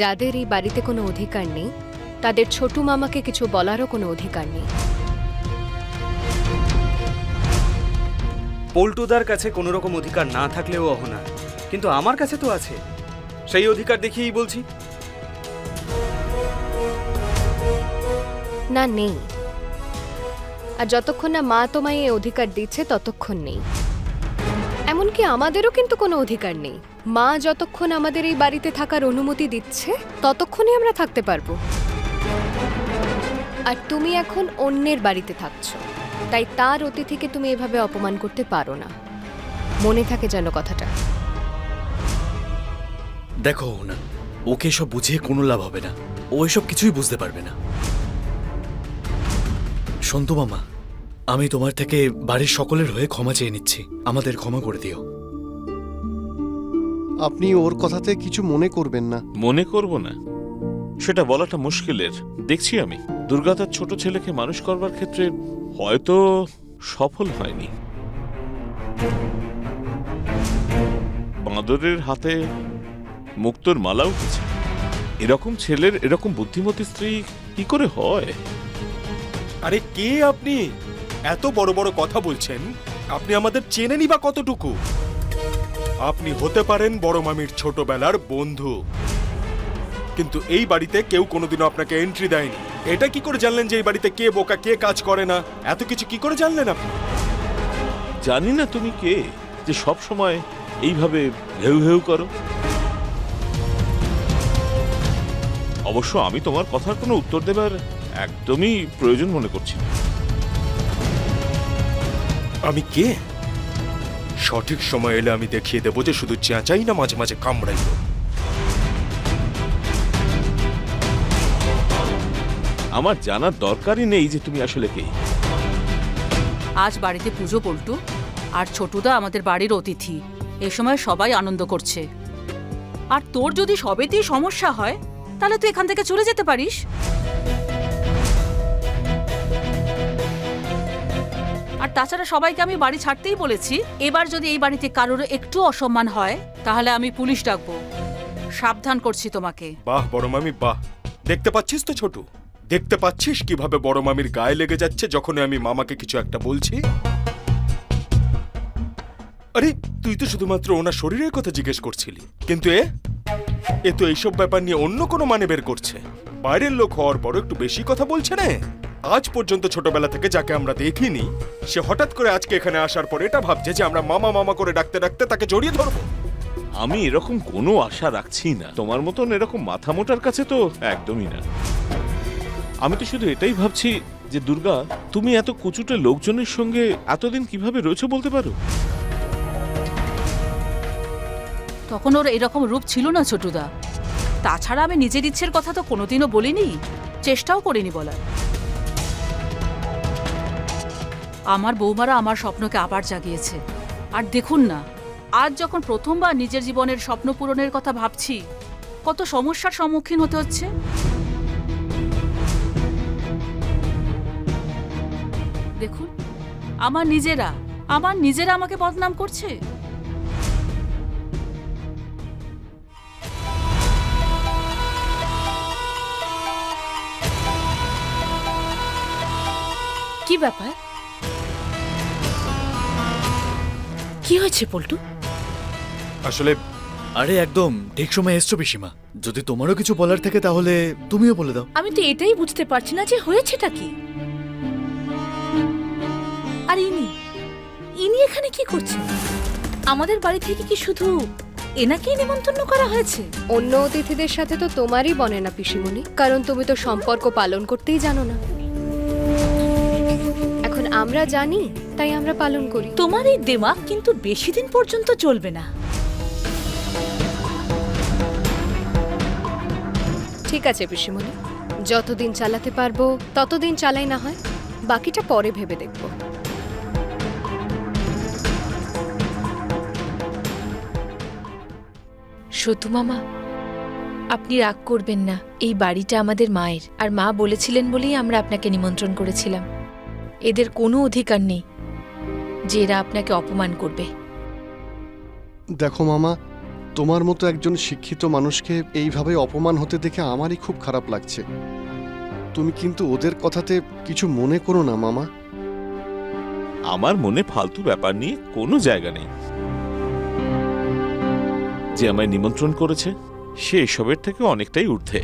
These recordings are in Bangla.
যাদের এই বাড়িতে কোনো অধিকার নেই তাদের ছোটু মামাকে কিছু বলারও কোনো অধিকার নেই। পল্টুদার কাছে কোনো রকম অধিকার না থাকলেও অহনা, কিন্তু আমার কাছে তো আছে, সেই অধিকার দেখিয়েই বলছি। না, নেই। আর যতক্ষণ না মা তোমায় এই অধিকার দিচ্ছে ততক্ষণ নেই। এমনকি আমাদেরও কিন্তু কোনো অধিকার নেই। মা যতক্ষণ আমাদের এই বাড়িতে থাকার অনুমতি দিচ্ছে ততক্ষণই আমরা থাকতে পারবো। আর তুমি এখন অন্যের বাড়িতে থাকছো, তাই তার অতিথিকে তুমি এভাবে অপমান করতে পারো না। মনে থাকে যেন কথাটা। দেখো না, ওকে সব বুঝিয়ে কোনো লাভ হবে না। ও এসব কিছুই বুঝতে পারবে না। সন্তু মামা, আমি তোমার থেকে বাড়ির সকলের হয়ে ক্ষমা চেয়ে নিচ্ছি। আমাদের ক্ষমা করে দিও। আপনি ওর কথাতে কিছু মনে করবেন না। মনে করব না সেটা বলাটা মুশকিলের। দেখছি আমি দুর্গা তার ছোট ছেলেকে মানুষ করবার ক্ষেত্রে হয়তো সফল হয়নি। বাঁদরের হাতে মুক্তোর মালা উঠেছে। এরকম ছেলের এরকম বুদ্ধিমতী স্ত্রী কি করে হয়? আরে কে আপনি? এত বড় বড় কথা বলছেন। আপনি আমাদের চেনেনই বা কতটুকু? আপনি হতে পারেন বড় মামির ছোটবেলার বন্ধু, কিন্তু এই বাড়িতে কেউ কোনোদিনও আপনাকে এন্ট্রি দেয়নি। এটা কি করে জানলেন যে এই বাড়িতে কে বোকা কে কাজ করে না? এত কিছু কি করে জানলেন আপনি? জানি না তুমি কে যে সব সময় এইভাবে ঘেউ ঘেউ করো। অবশ্য আমি তোমার কথার কোনো উত্তর দেবার একদমই প্রয়োজন মনে করছি না। আমি কে? সঠিক সময় এলে আমি দেখিয়ে দেবো যে শুধু চেঁচাই না, মাঝে মাঝে কামড়াই। আমার জানার দরকারই নেই যে তুমি আসলে কে। আজ বাড়িতে পুজো পল্টু, আর ছোটুদা আমাদের বাড়ির অতিথি। এ সময় সবাই আনন্দ করছে। আর তোর যদি সবেতেই সমস্যা হয় তাহলে তুই এখান থেকে চলে যেতে পারিস। আর তাছাড়া সবাইকে আমি বাড়ি ছাড়তেই বলেছি। এবার যদি এই বাড়িতে কারোর একটু অসম্মান হয় তাহলে আমি পুলিশ ডাকবো। সাবধান করছি তোমাকে। বাহ বড় মামি বাহ। দেখতে পাচ্ছিস তো ছোটু, দেখতে পাচ্ছিস কিভাবে বড় মামির গায়ে লেগে যাচ্ছে যখন আমি মামাকে কিছু একটা বলছি? আরে তুই তো শুধুমাত্র ওনার শরীরের কথা জিজ্ঞেস করছিলি, কিন্তু এ তো এইসব ব্যাপার নিয়ে অন্য কোনো মানে বের করছে। বাইরের লোক হওয়ার পরও একটু বেশি কথা বলছে না? আজ পর্যন্ত ছোটবেলা থেকে যাকে আমরা দেখিনি, সে হঠাৎ করে আজকে এখানে আসার পর এটা ভাবছে যে আমরা মামা মামা করে ডাকতে ডাকতে তাকে জড়িয়ে ধরবো। আমি এরকম কোনো আশা রাখছি না। তোমার মতন এরকম মাথা মোটার কাছে তো একদমই না। আমি তো শুধু এটাই ভাবছি যে দুর্গা, তুমি এত কুচুটে লোকজনের সঙ্গে এতদিন কিভাবে রয়েছো বলতে পারো? তখন ওর এরকম রূপ ছিল না ছোটুদা। তাছাড়া আমি নিজের ইচ্ছের কথা তো কোনোদিনও বলিনি, চেষ্টাও করিনি বলার। আমার বৌমারা আমার স্বপ্নকে আবার জাগিয়েছে। আর দেখুন না, আজ যখন প্রথমবার নিজের জীবনের স্বপ্ন পূরণের কথা ভাবছি, কত সমস্যার সম্মুখীন হতে হচ্ছে। দেখুন, আমার নিজেরা আমাকে বদনাম করছে। কি ব্যাপার? কি হয়েছে পল্টু? আসলে আরে একদম ঠিক সময় এসছো পিসিমা। যদি তোমারও কিছু বলার থাকে তাহলে তুমিও বলে দাও। আমি তো এটাই বুঝতে পারছি না যে হয়েছেটা কি। আর ইনি এখানে কি করছেন? আমাদের বাড়ি থেকে কি শুধু এনাকেই নিমন্ত্রণ করা হয়েছে? অন্য অতিথিদের সাথে তো তোমারই বনে না পিসিমণি, কারণ তুমি তো সম্পর্ক পালন করতেই জানো না। এখন আমরা জানি, তাই আমরা পালন করি। তোমার এই দেমাগ কিন্তু বেশি দিন পর্যন্ত চলবে না। ঠিক আছে পিসিমণি, যতদিন চালাতে পারবো ততদিন চালাই, না হয় বাকিটা পরে ভেবে দেখব। সতু মামা, আপনি রাগ করবেন না। এই বাড়িটা আমাদের মায়ের, আর মা বলেছিলেন বলেই আমরা আপনাকে নিমন্ত্রণ করেছিলাম। এদের কোনো অধিকার নেই যে এরা আপনাকে অপমান করবে। দেখো মামা, তোমার মতো একজন শিক্ষিত মানুষকে এইভাবে অপমান হতে দেখে আমারই খুব খারাপ লাগছে। তুমি কিন্তু ওদের কথাতে কিছু মনে করো না মামা। আমার মনে ফালতু ব্যাপার নিয়ে কোনো জায়গা নেই। যে আমায় নিমন্ত্রণ করেছে সে এসবের থেকে অনেকটাই ঊর্ধ্বে।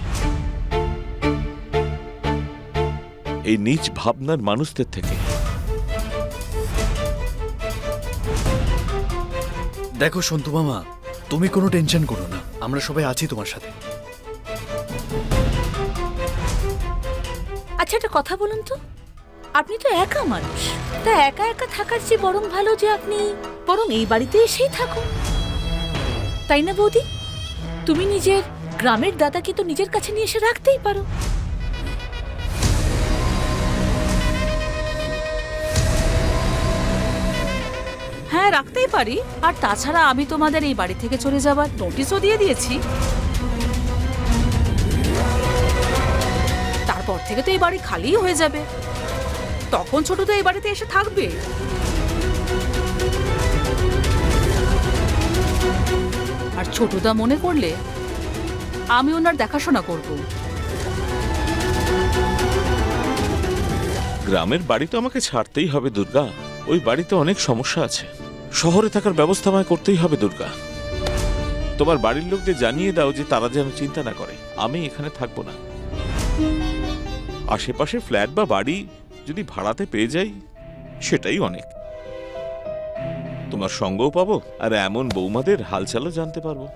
এই নীচ ভাবনার মানুষদের থেকে। দেখো সন্তু মামা, তুমি কোনো টেনশন করো না, আমরা সবাই আছি তোমার সাথে। আচ্ছা, একটা কথা বলুন তো, আপনি তো একা মানুষ, তা একা একা থাকার চেয়ে বরং ভালো যে আপনি বরং এই বাড়িতে এসেই থাকুন, তাই না বৌদি? তুমি নিজের গ্রামের দাদাকে তো নিজের কাছে নিয়ে এসে রাখতেই পারো। হ্যাঁ, রাখতেই পারি। আর তাছাড়া আমি তোমাদের এই বাড়ি থেকে চলে যাবার নোটিশও দিয়ে দিয়েছি। তারপর থেকে তো এই বাড়ি খালিই হয়ে যাবে। তখন ছোট তো এই বাড়িতে এসে থাকবে। আর ছোটদা মনে করলে আমি ওনার দেখাশোনা করব। গ্রামের বাড়ি তো আমাকে ছাড়তেই হবে দুর্গা। ওই বাড়িতে অনেক সমস্যা আছে। শহরে থাকার ব্যবস্থা আমায় করতেই হবে দুর্গা। তোমার বাড়ির লোকদের জানিয়ে দাও যে তারা যেন চিন্তা না করে, আমি এখানে থাকবো না। আশেপাশে ফ্ল্যাট বা বাড়ি যদি ভাড়াতে পেয়ে যাই সেটাই অনেক। তোমার সঙ্গও পাবো আর এমন বৌমাদের হালচালও জানতে পারবো।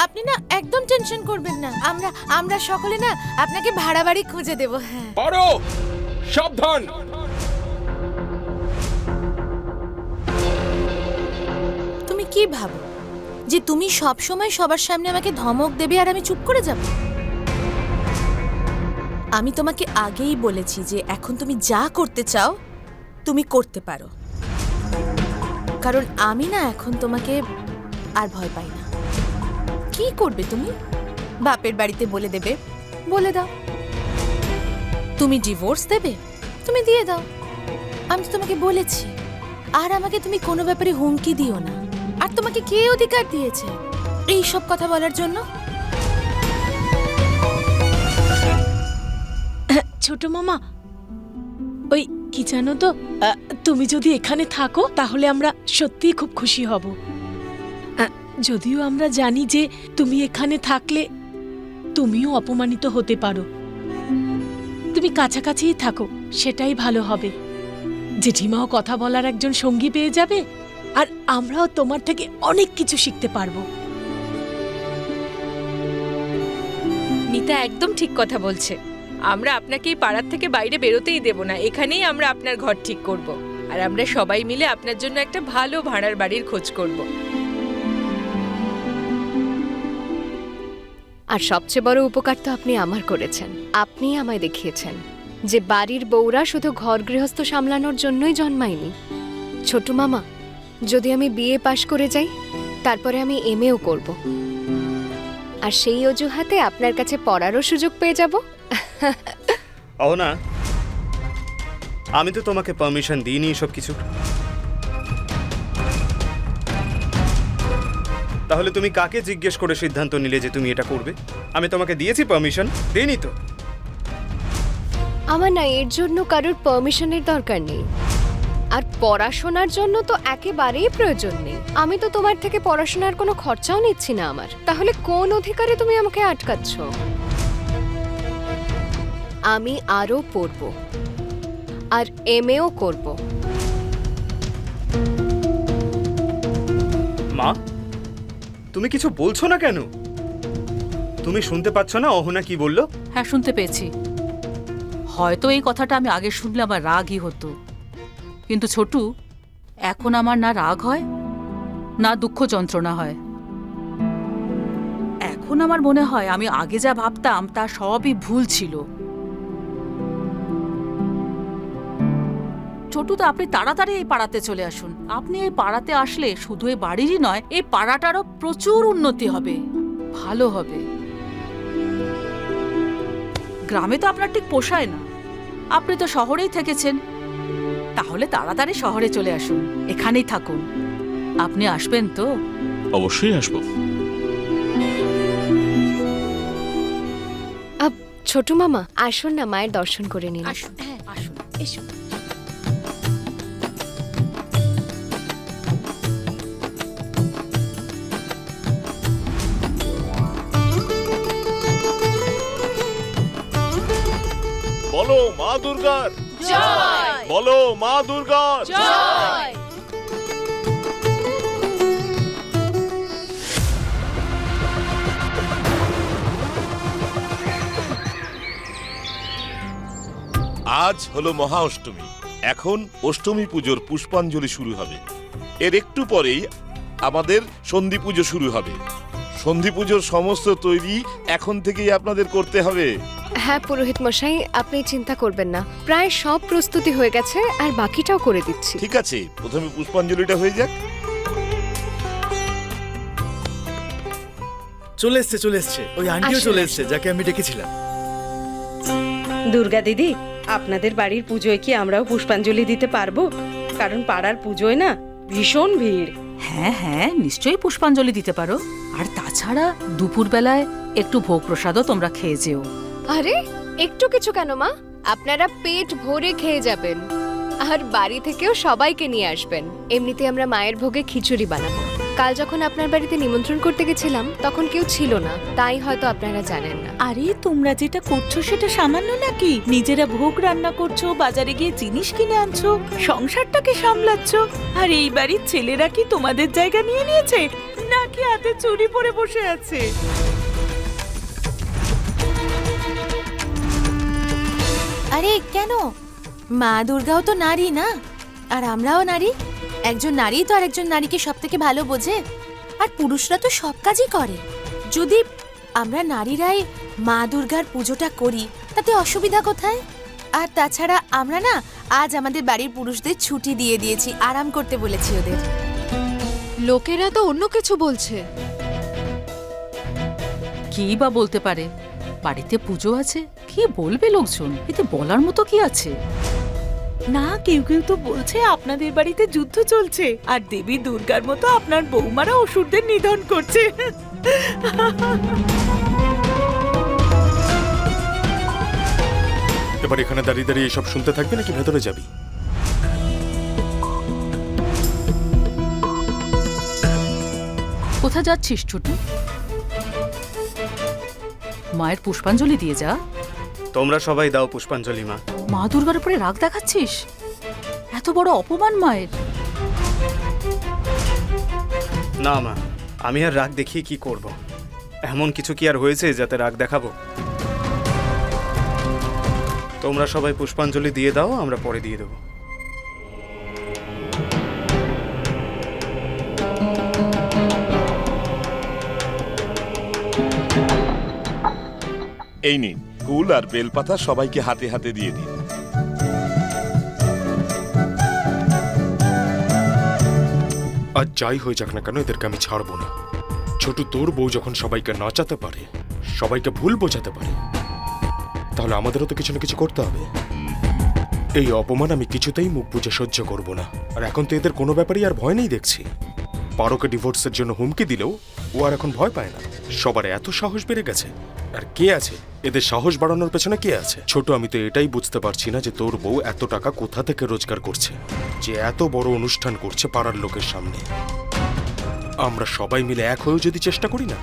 আপনি না একদম টেনশন করবেন না, আমরা সকলে না আপনাকে ভাড়া বাড়ি খুঁজে দেব। হ্যাঁ, পারো, সাবধান। তুমি কি ভাবো যে তুমি সব সময় সবার সামনে আমাকে ধমক দেবে আর আমি চুপ করে যাব? আমি তোমাকে আগেই বলেছি যে এখন তুমি যা করতে চাও তুমি করতে পারো, কারণ আমি না এখন তোমাকে আর ভয় পাই না। কি করবে তুমি? বাপের বাড়িতে বলে দেবে, বলে দাও। তুমি ডিভোর্স দেবে, তুমি দিয়ে দাও। আমি তো তোমাকে বলেছি। আর আমাকে তুমি কোনো ব্যাপারে হুমকি দিও না। আর তোমাকে কে অধিকার দিয়েছে এই সব কথা বলার জন্য? ছোট মামা, ওই কি জানো তো, তুমি যদি এখানে থাকো তাহলে আমরা সত্যিই খুব খুশি হব। যদিও আমরা জানি যে তুমি এখানে থাকলে তুমিও অপমানিত হতে পারো। তুমি কাছাকাছিই থাকো, সেটাই ভালো হবে। জেঠিমাও কথা বলার একজন সঙ্গী পেয়ে যাবে, আর আমরাও তোমার থেকে অনেক কিছু শিখতে পারবো। মিতা একদম ঠিক কথা বলছে। আমরা আপনাকে এই পাড়ার থেকে বাইরে বেরোতেই দেব না, এখানেই আমরা আপনার ঘর ঠিক করব। আর আমরা সবাই মিলে আপনার জন্য একটা ভালো ভাড়ার বাড়ির খোঁজ করব। আর সবচেয়ে বড় উপকার তো আপনি আমার করেছেন। আপনি আমায় দেখিয়েছেন যে বাড়ির বউরা শুধু ঘর গৃহস্থ সামলানোর জন্যই জন্মায়নি। ছোট মামা, যদি আমি বিএ পাশ করে যাই তারপরে আমি এমএও করব, আর সেই অজুহাতে আপনার কাছে পড়ারও সুযোগ পেয়ে যাব। অহনা, আমি তো তোমাকে পারমিশন দিইনি সব কিছু। তাহলে তুমি কাকে জিজ্ঞেস করে সিদ্ধান্ত নিলে যে তুমি এটা করবে? আমি তোমাকে দিয়েছি পারমিশন? দিইনি তো। আমার না এর জন্য কারোর পারমিশনের দরকার নেই। আর পড়াশোনার জন্য তো একেবারেই প্রয়োজন নেই। আমি তো তোমার থেকে পড়াশোনার কোনো খরচাও নিচ্ছি না আমার। তাহলে কোন অধিকারে তুমি আমাকে আটকাচ্ছ? আমি আরো পড়ব আর এমএও করব। মা, তুমি কিছু বলছো না কেন? তুমি শুনতে পাচ্ছ না অহনা কি বললো? হ্যাঁ, শুনতে পেয়েছি। হয়তো এই কথাটা আমি আগে শুনলে আমার রাগই হতো, কিন্তু ছোটু, এখন আমার না রাগ হয় না দুঃখ যন্ত্রণা হয়। এখন আমার মনে হয় আমি আগে যা ভাবতাম তা সবই ভুল ছিল। ছোটুদা, আপনি তাড়াতাড়ি এই পাড়াতে চলে আসুন। আপনি এই পাড়াতে আসলে শুধু এই বাড়িরই নয়, এই পাড়াটারও প্রচুর উন্নতি হবে, ভালো হবে। গ্রামে তো আপনার ঠিক পোষায় না, আপনি তো শহরেই থেকেছেন। তাহলে তাড়াতাড়ি শহরে চলে আসুন, এখানেই থাকুন। আপনি আসবেন তো? অবশ্যই আসবো। ছোট মামা আসুন না, মায়ের দর্শন করে নিন। আসুন, হ্যাঁ আসুন, এসো। বলো মা দুর্গার জয়! বলো মা দুর্গার জয়! আজ হলো মহা অষ্টমী। এখন অষ্টমী পুজোর পুষ্পাঞ্জলি শুরু হবে। এর একটু পরেই আমাদের সন্ধি পুজো শুরু হবে। সন্ধি পুজোর সমস্ত তৈরি এখন থেকেই আপনাদের করতে হবে। হ্যাঁ পুরোহিত মশাই, আপনি চিন্তা করবেন না, প্রায় সব প্রস্তুতি হয়ে গেছে, আর বাকিটাও করে দিচ্ছি। ঠিক আছে, প্রথমে পুষ্পাঞ্জলিটা হয়ে যাক। চলে এসছে ওই আন্টিও আসুন, চলে আসুন। এসছে যাকে আমি ডেকেছিলাম। দুর্গা দিদি, আপনাদের বাড়ির পুজোয় কি আমরাও পুষ্পাঞ্জলি দিতে পারবো? কারণ পাড়ার পুজোয় না ভীষণ ভিড়। হ্যাঁ হ্যাঁ, নিশ্চয়ই পুষ্পাঞ্জলি দিতে পারো। আর তাছাড়া দুপুরবেলায় একটু ভোগ প্রসাদও তোমরা খেয়ে যেও। আরে একটু কিছু কেন মা, আপনারা পেট ভরে খেয়ে যাবেন, আর বাড়ি থেকেও সবাইকে নিয়ে আসবেন। এমনিতে আমরা মায়ের ভোগে খিচুড়ি বানাবো। কাল যখন আপনার বাড়িতে নিমন্ত্রণ করতে গেছিলাম তখন কেউ ছিল না, তাই হয়তো আপনারা জানেন না। আরে তোমরা যেটা করছো সেটা সামান্য নাকি? নিজেরা ভোগ রান্না করছো, বাজারে গিয়ে জিনিস কিনে আনছো, সংসারটাকে সামলাচ্ছো, আর এই বাড়ির ছেলেরা কি তোমাদের জায়গা নিয়ে নিয়েছে নাকি হাতে চুরি পরে বসে আছে? আরে কেন? মা দুর্গাও তো নারী না, আর আমরাও নারী। একজন নারী তো আরেকজন নারীকে সব থেকে ভালো বোঝে, আর পুরুষরা তো সব কাজই করে। যদি আমরা নারীরাই মা দুর্গার পুজোটা করি তাতে অসুবিধা কোথায়? আর তাছাড়া আমরা না আজ আমাদের বাড়ির পুরুষদের ছুটি দিয়ে দিয়েছি, আরাম করতে বলেছি ওদের। লোকেরা তো অন্য কিছু বলছে। কি বা বলতে পারে? বাড়িতে পুজো আছে, কি বলবে লোকজন? এতে বলার মতো কি আছে? না, কেউ কেউ তো বলছে আপনাদের বাড়িতে যুদ্ধ চলছে, আর দেবী দুর্গার মতো আপনার বৌমারা অসুরদের নিধন করছে। এবার এখানে দাঁড়িয়ে দাঁড়িয়ে এসব শুনতে থাকবে নাকি ভেতরে যাবি? কোথা যাচ্ছিস ছোটু? মায়ের পুষ্পাঞ্জলি দিয়ে যা। তোমরা সবাই দাও পুষ্পাঞ্জলি মা। মা দুর্গার উপরে রাগ দেখাচ্ছিস? এত বড় অপমান মায়ের। না মা, আমি আর রাগ দেখিয়ে কি করব? এমন কিছু কি আর হয়েছে যাতে রাগ দেখাবো? তোমরা সবাই পুষ্পাঞ্জলি দিয়ে দাও, আমরা পরে দিয়ে দেবো। এই নিন ফুল আর বেলপাতা সবাইকে হাতে হাতে দিয়ে দিন। আর যাই হয়ে যাক না কেন, এদেরকে আমি ছাড়বো না। ছোট, তোর বউ যখন সবাইকে নাচাতে পারে, সবাইকে ভুল বোঝাতে পারে, তাহলে আমাদেরও তো কিছু না কিছু করতে হবে। এই অপমান আমি কিছুতেই মুখ বুজে সহ্য করব না। আর এখন তো এদের কোনো ব্যাপারেই আর ভয় নেই দেখছি। পারোকে ডিভোর্সের জন্য হুমকি দিলেও ও আর এখন ভয় পায় না। সবার এত সাহস বেড়ে গেছে। আর কে আছে এদের সাহস বাড়ানোর পেছনে? কে আছে? ছোট, আমি তো এটাই বুঝতে পারছি না যে তোর বউ এত টাকা কোথা থেকে রোজগার করছে, যে এত বড় অনুষ্ঠান করছে পাড়ার লোকের সামনে। আমরা সবাই মিলে এক হয়েও যদি চেষ্টা করি না,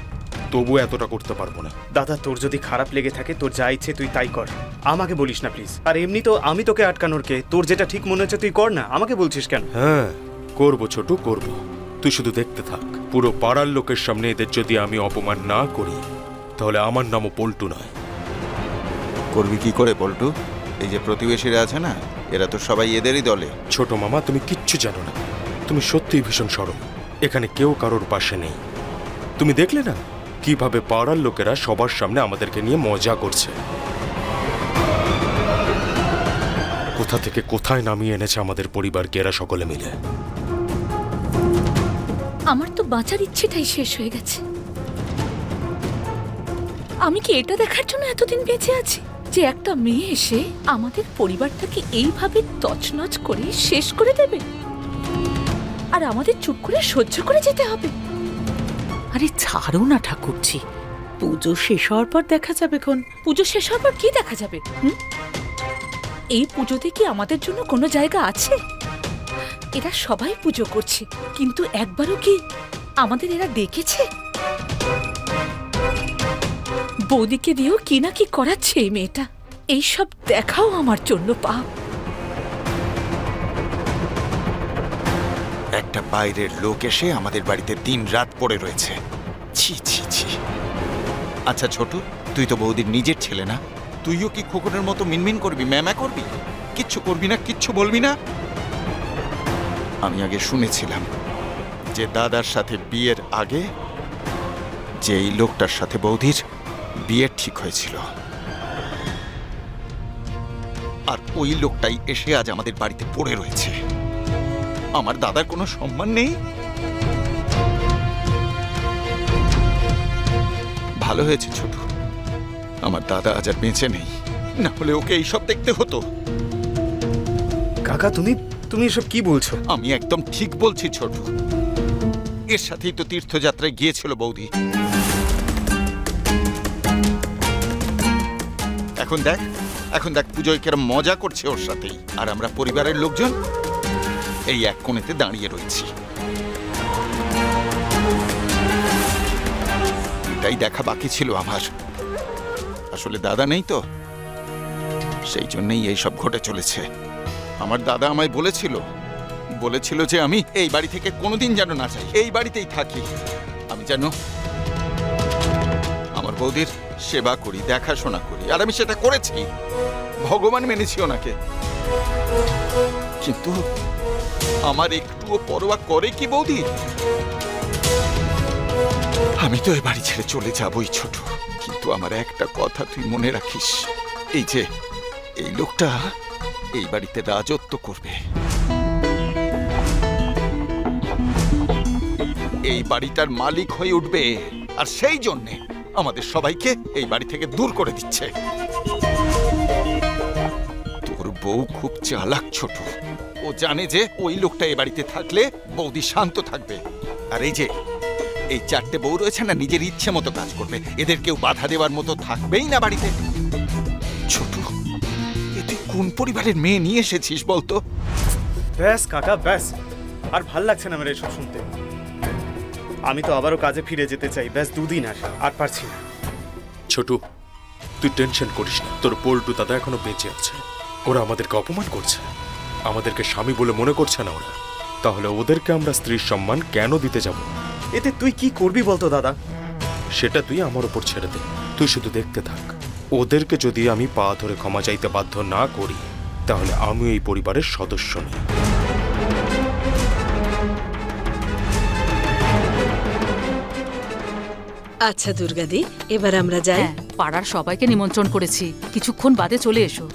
তবু এতটা করতে পারবো না। দাদা, তোর যদি খারাপ লেগে থাকে, তোর যা ইচ্ছে তুই তাই কর, আমাকে বলিস না প্লিজ। আর এমনি তো আমি তোকে আটকানোর কে? তোর যেটা ঠিক মনে হচ্ছে তুই কর না, আমাকে বলছিস কেন? হ্যাঁ করবো ছোট, করবো। তুই শুধু দেখতে থাক। পুরো পাড়ার লোকের সামনে এদের যদি আমি অপমান না করি, তাহলে আমার নামও পল্টু নয়। করবি কি করে পল্টু? এই যে প্রতিবেশীরা আছে না, এরা তো সবাই এদেরই দলে। ছোট মামা, তুমি কিচ্ছু জানো না। তুমি সত্যিই ভীষণ সরল। এখানে কেউ কারোর পাশে নেই। তুমি দেখলে না কিভাবে পাড়ার লোকেরা সবার সামনে আমাদেরকে নিয়ে মজা করছে। কোথা থেকে কোথায় নামিয়ে এনেছে আমাদের পরিবারকে এরা সকলে মিলে। আমার তো বাঁচার ইচ্ছেটাই শেষ হয়ে গেছে। আমি কি এটা দেখার জন্য এতদিন বেঁচে আছি যে একটা মেয়ে এসে আমাদের পরিবারটাকে এইভাবে তছনছ করে শেষ করে দেবে? আর আমাদের চুপ করে সহ্য করে যেতে হবে? আরে ছাড়ো না ঠাকুরজি, পুজো শেষ হওয়ার পর দেখা যাবে। পুজো শেষ হওয়ার পর কি দেখা যাবে? এই পুজোতে কি আমাদের জন্য কোনো জায়গা আছে? এরা সবাই পুজো করছে, কিন্তু একবারও কি আমাদের এরা দেখেছে? বৌদিকে দিয়েও কি না কি করাচ্ছে এই মেয়েটা। এইসব দেখাও আমার জন্য পাপ। একটা বাইরের লোক এসে আমাদের বাড়িতে দিন রাত পড়ে রয়েছে। ছি ছি ছি। আচ্ছা ছোটু, তুই তো বৌদির নিজের ছেলে না? তুইও কি খোকনের মতো মিনমিন করবি, ম্যামা করবি? কিচ্ছু করবি না, কিচ্ছু বলবি না? আমি আগে শুনেছিলাম যে দাদার সাথে বিয়ের আগে যে এই লোকটার সাথে বৌদির বিয়ে ঠিক হয়েছিল, আর ওই লোকটাই এসে আজ আমাদের বাড়িতে পড়ে রয়েছে। আমার দাদার কোনো সম্মান নেই? ভালো হয়েছে ছোট, আমার দাদা আজ আর বেঁচে নেই, না হলে ওকে এইসব দেখতে হতো। কাকা তুমি তুমি এসব কি বলছো? আমি একদম ঠিক বলছি ছোট। এর সাথেই তো তীর্থযাত্রায় গিয়েছিল বৌদি। এখন দেখ পুজোয় কেরম মজা করছে ওর সাথেই, আর আমরা পরিবারের লোকজন এই এক কোণেতে দাঁড়িয়ে রয়েছি। এটাই দেখা বাকি ছিল আমার। আসলে দাদা নেই তো, সেই জন্যই এইসব ঘটে চলেছে। আমার দাদা আমায় বলেছিল যে আমি এই বাড়ি থেকে কোনোদিন যেন না যাই, এই বাড়িতেই থাকি। আমি যেন আমার বৌদির সেবা করি, দেখাশোনা করি, আর আমি সেটা করেছি। ভগবান মেনেছি ওনাকে, কিন্তু আমার একটুও পরোয়া করে কি বৌদি? আমি তো এই বাড়ি ছেড়ে চলে যাবই ছোট, কিন্তু আমার একটা কথা তুই মনে রাখিস, এই যে এই লোকটা এই বাড়িতে রাজত্ব করবে, এই বাড়িটার মালিক হয়ে উঠবে, আর সেই জন্যে আমাদের সবাইকে এই বাড়ি থেকে দূর করে দিচ্ছে। তোর বউ খুব চালাক ছোট, ও জানে যে ওই লোকটা এই বাড়িতে থাকলে বৌদি শান্ত থাকবে, আর এই যে এই চারটে বউ রয়েছে না, নিজের ইচ্ছে মতো কাজ করবে, এদের কেউ বাধা দেওয়ার মতো থাকবেই না বাড়িতে। ছোট, এ তুই কোন পরিবারের মেয়ে নিয়ে এসেছিস বলতো? ব্যাস কাকা ব্যাস, আর ভাল লাগছে না আমার এসব শুনতে। আমি তো আবারও কাজে ফিরে যেতে চাই, ব্যাস 2 দিন আর পারছি না। ছোটু, তুই টেনশন করিস না, তোর পল্টু দাদা এখনো বেঁচে আছে। ওরা আমাদেরকে অপমান করছে, আমাদেরকে স্বামী বলে মনে করছে না ওরা, তাহলে ওদেরকে আমরা স্ত্রীর সম্মান কেন দিতে যাব? এতে তুই কি করবি বলতো দাদা? সেটা তুই আমার উপর ছেড়ে দে, তুই শুধু দেখতে থাক। ওদেরকে যদি আমি পা ধরে ক্ষমা চাইতে বাধ্য না করি, তাহলে আমি এই পরিবারের সদস্য নই। আচ্ছা দুর্গাদি, এবার আমরা যাই। হ্যাঁ, পাড়ার সবাইকে নিমন্ত্রণ করেছি, কিছুক্ষণ বাদে চলে এসো।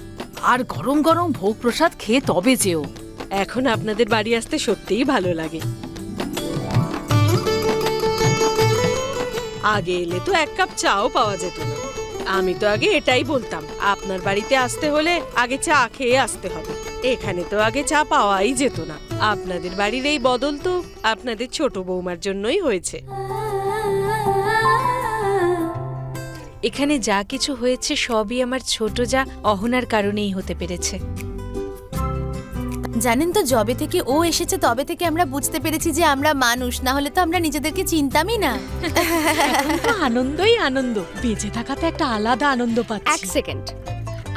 আর গরম গরম ভোগ প্রসাদ খেয়ে তবে যেও। এখন আপনাদের বাড়ি আসতে সত্যিই ভালো লাগে। আগে এলে তো 1 কাপ চাও পাওয়া যেত না। আমি তো আগে এটাই বলতাম, আপনার বাড়িতে আসতে হলে আগে চা খেয়ে আসতে হবে। এখানে তো আগে চা পাওয়াই যেত না। আপনাদের বাড়ির এই বদল তো আপনাদের ছোট বৌমার জন্যই হয়েছে। এখানে যা কিছু হয়েছে সবই আমার ছোট যা অহনার কারণেই হতে পেরেছে। জানেন তো, যবে থেকে ও এসেছে তবে থেকে আমরা বুঝতে পেরেছি যে আমরা মানুষ, না হলে তো আমরা নিজেদেরকে চিনতামই না। এখন তো আনন্দই আনন্দ, বেঁচে থাকাতে একটা আলাদা আনন্দ পাচ্ছি। 1 সেকেন্ড,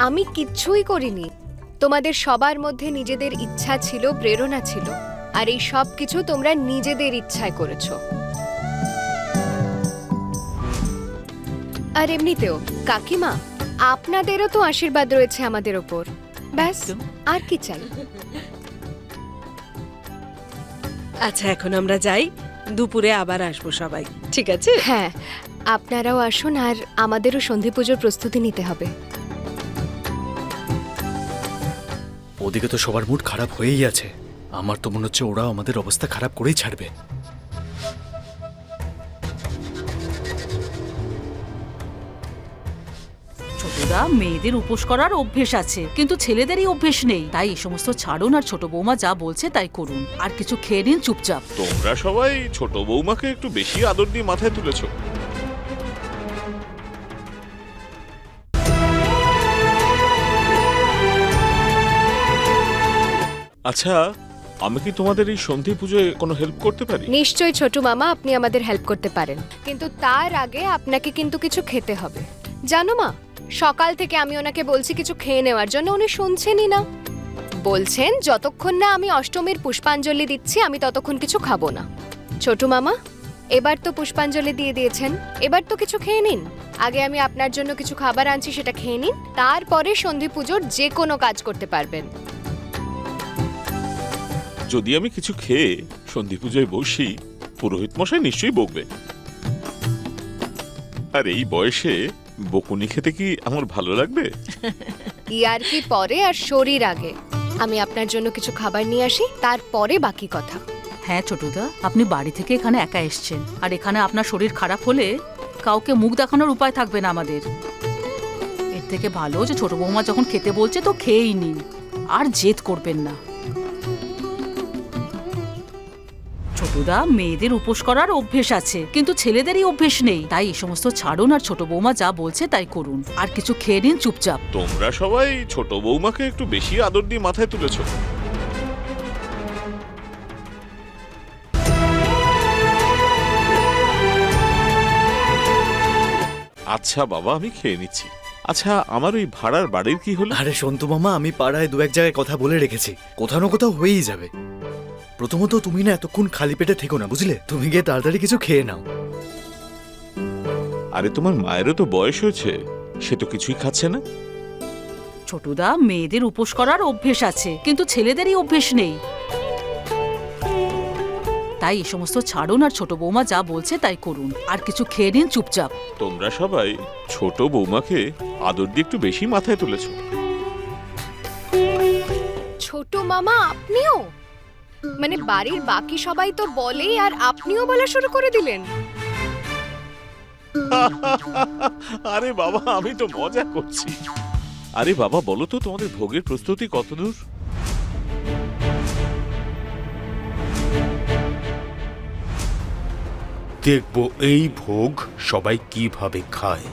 আমি কিচ্ছুই করিনি। তোমাদের সবার মধ্যে নিজেদের ইচ্ছা ছিল, প্রেরণা ছিল, আর এই সব কিছু তোমরা নিজেদের ইচ্ছায় করেছো। আর এমনিতেও কাকিমা, আপনাদেরও তো আশীর্বাদ রয়েছে আমাদের ওপর, ব্যাস আর কি চাই? আচ্ছা এখন আমরা যাই, দুপুরে আবার আসবো সবাই, ঠিক আছে? হ্যাঁ, আপনারাও আসুন, আর আমাদেরও সন্ধি পুজোর প্রস্তুতি নিতে হবে। ওদিকে তো সবার মুড খারাপ হয়েই আছে, আমার তো মনে হচ্ছে ওরা আমাদের অবস্থা খারাপ করেই ছাড়বে। ছোটুদা, মেয়েদের উপোস করার অভ্যেস আছে, কিন্তু ছেলেদেরই অভ্যেস নেই। তাই এই সমস্ত ছাড়ুন, আর ছোট বৌমা যা বলছে তাই করুন, আর কিছু খেয়ে নিন চুপচাপ। তোমরা সবাই ছোট বৌমাকে একটু বেশি আদর দিয়ে মাথায় তুলেছো। আচ্ছা, আমি কি তোমাদের এই সন্ধি পুজোয় কোনো হেল্প করতে পারি? নিশ্চয়ই ছোট মামা, আপনি আমাদের হেল্প করতে পারেন, কিন্তু তার আগে আপনাকে কিন্তু কিছু খেতে হবে। জানো মা, সকাল থেকে আমি ওনাকে বলছি কিছু খেয়ে নেওয়ার জন্য, উনি শুনছেনই না। বলছেন যতক্ষণ না আমি অষ্টমীর পুষ্পাঞ্জলি দিচ্ছি আমি ততক্ষণ কিছু খাবো না। ছোট মামা, এবার তো পুষ্পাঞ্জলি দিয়ে দিয়েছেন, এবার তো কিছু খেয়ে নিন। আগে আমি আপনার জন্য কিছু খাবার আনছি, সেটা খেয়ে নিন, তারপরে সন্ধি পুজোর যে কোনো কাজ করতে পারবেন। যদি আমি কিছু খেয়ে সন্ধি পুজোয় বসি, পুরোহিত মশাই নিশ্চয়ই বকবে। আর এই বয়সে বকুনি খেতে কি আমার ভালো লাগবে? ইয়ার কি পরে আর শরীর আগে। আমি আপনার জন্য কিছু খাবার নিয়ে আসি, তারপরে বাকি কথা। হ্যাঁ ছোটুদা, আপনি বাড়ি থেকে এখানে একা এসছেন, আর এখানে আপনার শরীর খারাপ হলে কাউকে মুখ দেখানোর উপায় থাকবে না আমাদের। এর থেকে ভালো যে ছোট বৌমা যখন খেতে বলছে তো খেয়েই নিন, আর জেদ করবেন না। ছোটুদা, মেয়েদের উপোস করার অভ্যেস আছে, কিন্তু ছেলেদেরই অভ্যেস নেই। তাই এই সমস্ত ছাড়ুন, আর ছোট বৌমা যা বলছে তাই করুন, আর কিছু খেয়ে নিন চুপচাপ। তোমরা সবাই ছোট বৌমাকে একটু বেশি আদর দিয়ে মাথায় তুলেছো। আচ্ছা বাবা, আমি খেয়ে নিচ্ছি। আচ্ছা, আমার ওই ভাড়ার বাড়ির কি হলো? আরে সন্তু মামা, আমি পাড়ায় দু এক জায়গায় কথা বলে রেখেছি, কোথাও না কোথাও হয়েই যাবে। প্রথমত তুমি না এতক্ষণ খালি পেটে থেকো না, বুঝলে? তুমি গিয়ে তাড়াতাড়ি কিছু খেয়ে নাও। আরে তোমার মায়েরও তো বয়স হয়েছে, সে তো কিছুই খাচ্ছে না। ছোটুদা, মেয়েদের উপোস করার অভ্যেস আছে, কিন্তু ছেলেদেরই অভ্যেস নেই। তাই এই সমস্ত ছাড়ুন, আর ছোট বৌমা যা বলছে তাই করুন, আর কিছু খেয়ে নিন চুপচাপ। তোমরা সবাই ছোট বৌমাকে আদর দিয়ে একটু বেশি মাথায় তুলেছো। ছোট মামা, আপনিও? মানে বাড়ির বাকি সবাই তো বলেই, আর আপনিও বলা শুরু করে দিলেন? আরে বাবা, আমি তো মজা করছি। আরে বাবা, বলো তো তোমাদের ভোগের প্রস্তুতি কতদূর? দেখব এই ভোগ সবাই কিভাবে খায়।